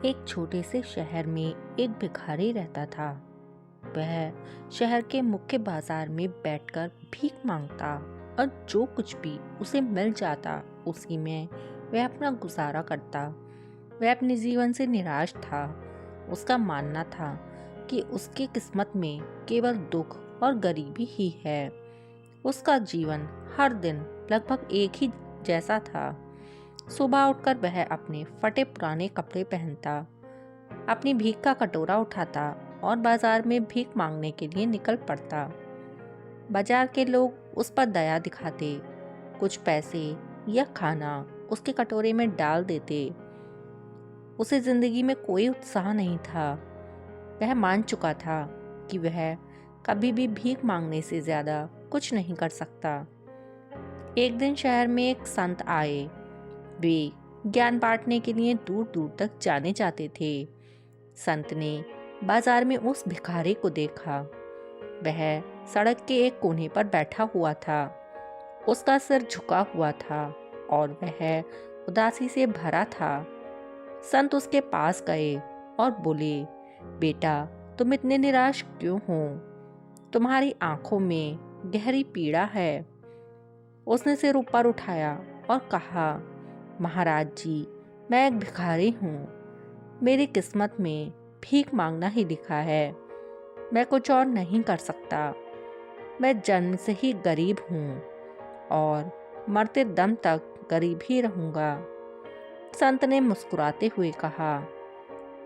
एक छोटे से शहर में एक भिखारी रहता था। वह शहर के मुख्य बाजार में बैठकर भीख मांगता और जो कुछ भी उसे मिल जाता उसी में वह अपना गुजारा करता। वह अपने जीवन से निराश था। उसका मानना था कि उसकी किस्मत में केवल दुख और गरीबी ही है। उसका जीवन हर दिन लगभग एक ही जैसा था। सुबह उठकर वह अपने फटे पुराने कपड़े पहनता, अपनी भीख का कटोरा उठाता और बाजार में भीख मांगने के लिए निकल पड़ता। बाजार के लोग उस पर दया दिखाते, कुछ पैसे या खाना उसके कटोरे में डाल देते। उसे जिंदगी में कोई उत्साह नहीं था। वह मान चुका था कि वह कभी भी भीख मांगने से ज्यादा कुछ नहीं कर सकता। एक दिन शहर में एक संत आए। वे ज्ञान बांटने के लिए दूर दूर तक जाने जाते थे। संत ने बाजार में उस भिखारी को देखा। वह सड़क के एक कोने पर बैठा हुआ था। उसका सिर झुका हुआ था और वह उदासी से भरा था। संत उसके पास गए और बोले, बेटा, तुम इतने निराश क्यों हो? तुम्हारी आंखों में गहरी पीड़ा है। उसने सिर ऊपर उठाया और कहा, महाराज जी, मैं एक भिखारी हूँ। मेरी किस्मत में भीख मांगना ही लिखा है। मैं कुछ और नहीं कर सकता। मैं जन्म से ही गरीब हूँ और मरते दम तक गरीब ही रहूँगा। संत ने मुस्कुराते हुए कहा,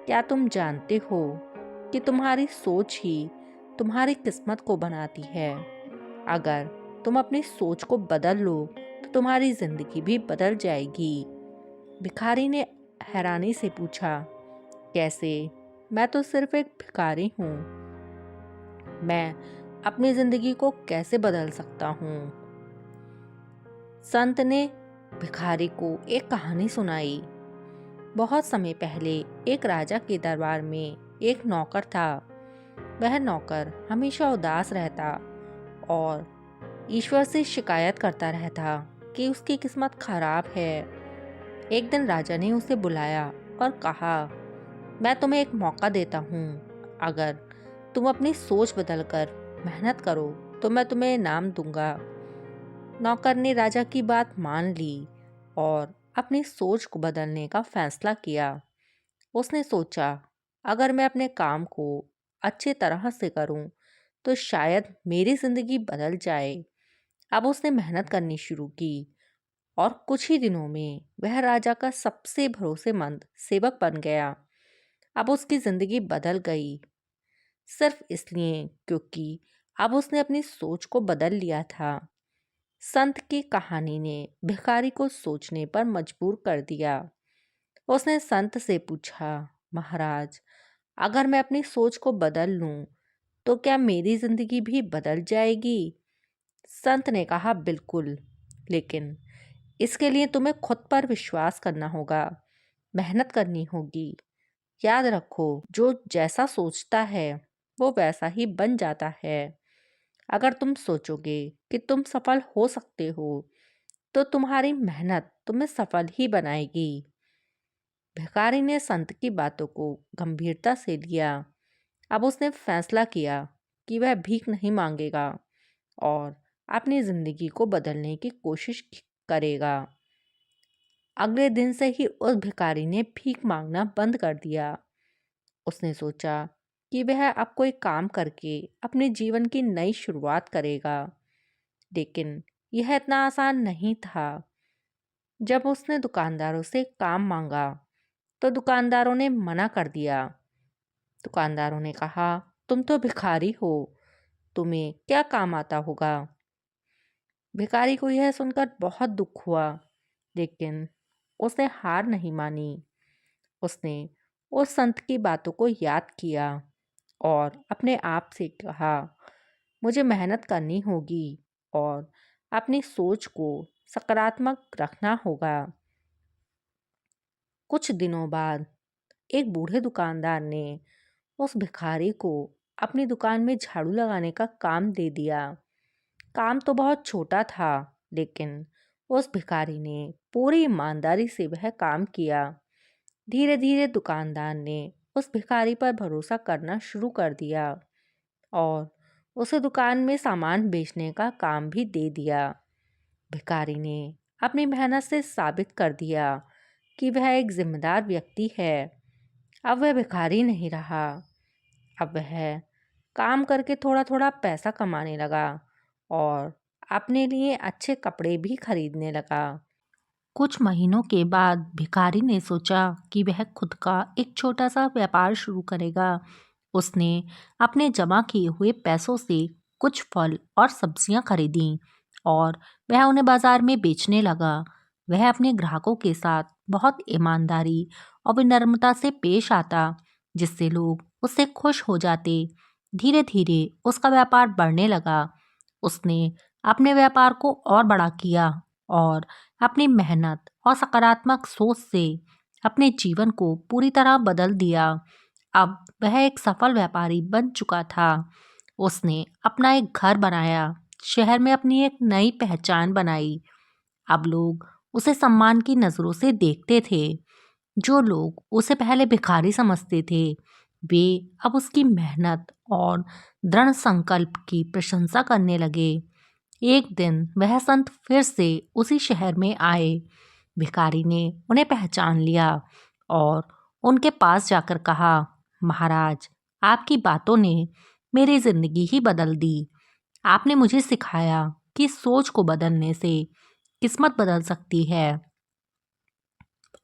क्या तुम जानते हो कि तुम्हारी सोच ही तुम्हारी किस्मत को बनाती है? अगर तुम अपनी सोच को बदल लो तो तुम्हारी जिंदगी भी बदल जाएगी। भिखारी ने हैरानी से पूछा, कैसे? मैं तो सिर्फ एक भिखारी हूँ। मैं अपनी जिंदगी को कैसे बदल सकता हूँ? संत ने भिखारी को एक कहानी सुनाई। बहुत समय पहले एक राजा के दरबार में एक नौकर था। वह नौकर हमेशा उदास रहता और ईश्वर से शिकायत करता रहता कि उसकी किस्मत खराब है। एक दिन राजा ने उसे बुलाया और कहा, मैं तुम्हें एक मौका देता हूँ। अगर तुम अपनी सोच बदलकर मेहनत करो तो मैं तुम्हें इनाम दूंगा। नौकर ने राजा की बात मान ली और अपनी सोच को बदलने का फैसला किया। उसने सोचा, अगर मैं अपने काम को अच्छे तरह से करूं तो शायद मेरी जिंदगी बदल जाए। अब उसने मेहनत करनी शुरू की और कुछ ही दिनों में वह राजा का सबसे भरोसेमंद सेवक बन गया। अब उसकी जिंदगी बदल गई, सिर्फ इसलिए क्योंकि अब उसने अपनी सोच को बदल लिया था। संत की कहानी ने भिखारी को सोचने पर मजबूर कर दिया। उसने संत से पूछा, महाराज, अगर मैं अपनी सोच को बदल लूं तो क्या मेरी जिंदगी भी बदल जाएगी? संत ने कहा, बिल्कुल, लेकिन इसके लिए तुम्हें खुद पर विश्वास करना होगा, मेहनत करनी होगी। याद रखो, जो जैसा सोचता है वो वैसा ही बन जाता है। अगर तुम सोचोगे कि तुम सफल हो सकते हो तो तुम्हारी मेहनत तुम्हें सफल ही बनाएगी। भिखारी ने संत की बातों को गंभीरता से लिया। अब उसने फैसला किया कि वह भीख नहीं मांगेगा और अपनी जिंदगी को बदलने की कोशिश करेगा। अगले दिन से ही उस भिखारी ने भीख मांगना बंद कर दिया। उसने सोचा कि वह अब कोई काम करके अपने जीवन की नई शुरुआत करेगा, लेकिन यह इतना आसान नहीं था। जब उसने दुकानदारों से काम मांगा तो दुकानदारों ने मना कर दिया। दुकानदारों ने कहा, तुम तो भिखारी हो, तुम्हें क्या काम आता होगा? भिखारी को यह सुनकर बहुत दुख हुआ, लेकिन उसने हार नहीं मानी। उसने उस संत की बातों को याद किया और अपने आप से कहा, मुझे मेहनत करनी होगी और अपनी सोच को सकारात्मक रखना होगा। कुछ दिनों बाद एक बूढ़े दुकानदार ने उस भिखारी को अपनी दुकान में झाड़ू लगाने का काम दे दिया। काम तो बहुत छोटा था, लेकिन उस भिखारी ने पूरी ईमानदारी से वह काम किया। धीरे धीरे दुकानदार ने उस भिखारी पर भरोसा करना शुरू कर दिया और उसे दुकान में सामान बेचने का काम भी दे दिया। भिखारी ने अपनी मेहनत से साबित कर दिया कि वह एक जिम्मेदार व्यक्ति है। अब वह भिखारी नहीं रहा। अब वह काम करके थोड़ा थोड़ा पैसा कमाने लगा और अपने लिए अच्छे कपड़े भी खरीदने लगा। कुछ महीनों के बाद भिखारी ने सोचा कि वह खुद का एक छोटा सा व्यापार शुरू करेगा। उसने अपने जमा किए हुए पैसों से कुछ फल और सब्जियां खरीदी और वह उन्हें बाजार में बेचने लगा। वह अपने ग्राहकों के साथ बहुत ईमानदारी और विनम्रता से पेश आता, जिससे लोग उससे खुश हो जाते। धीरे धीरे उसका व्यापार बढ़ने लगा। उसने अपने व्यापार को और बड़ा किया और अपनी मेहनत और सकारात्मक सोच से अपने जीवन को पूरी तरह बदल दिया। अब वह एक सफल व्यापारी बन चुका था। उसने अपना एक घर बनाया, शहर में अपनी एक नई पहचान बनाई। अब लोग उसे सम्मान की नज़रों से देखते थे। जो लोग उसे पहले भिखारी समझते थे, वे अब उसकी मेहनत और दृढ़ संकल्प की प्रशंसा करने लगे। एक दिन वह संत फिर से उसी शहर में आए। भिखारी ने उन्हें पहचान लिया और उनके पास जाकर कहा, महाराज, आपकी बातों ने मेरी जिंदगी ही बदल दी। आपने मुझे सिखाया कि सोच को बदलने से किस्मत बदल सकती है।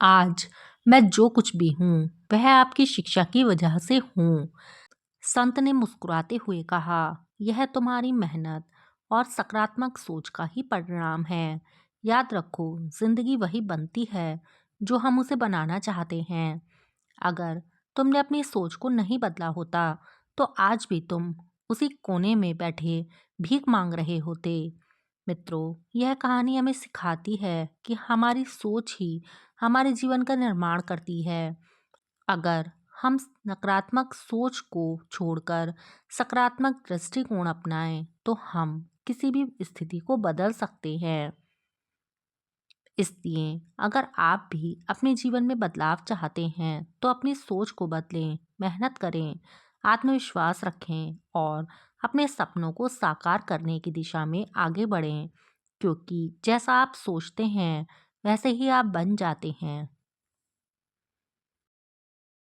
आज मैं जो कुछ भी हूँ वह आपकी शिक्षा की वजह से हूँ। संत ने मुस्कुराते हुए कहा, यह तुम्हारी मेहनत और सकारात्मक सोच का ही परिणाम है। याद रखो, जिंदगी वही बनती है जो हम उसे बनाना चाहते हैं। अगर तुमने अपनी सोच को नहीं बदला होता तो आज भी तुम उसी कोने में बैठे भीख मांग रहे होते। मित्रों, यह कहानी हमें सिखाती है कि हमारी सोच ही हमारे जीवन का निर्माण करती है। अगर हम नकारात्मक सोच को छोड़कर सकारात्मक दृष्टिकोण अपनाएं तो हम किसी भी स्थिति को बदल सकते हैं। इसलिए अगर आप भी अपने जीवन में बदलाव चाहते हैं तो अपनी सोच को बदलें, मेहनत करें, आत्मविश्वास रखें और अपने सपनों को साकार करने की दिशा में आगे बढ़ें, क्योंकि जैसा आप सोचते हैं वैसे ही आप बन जाते हैं।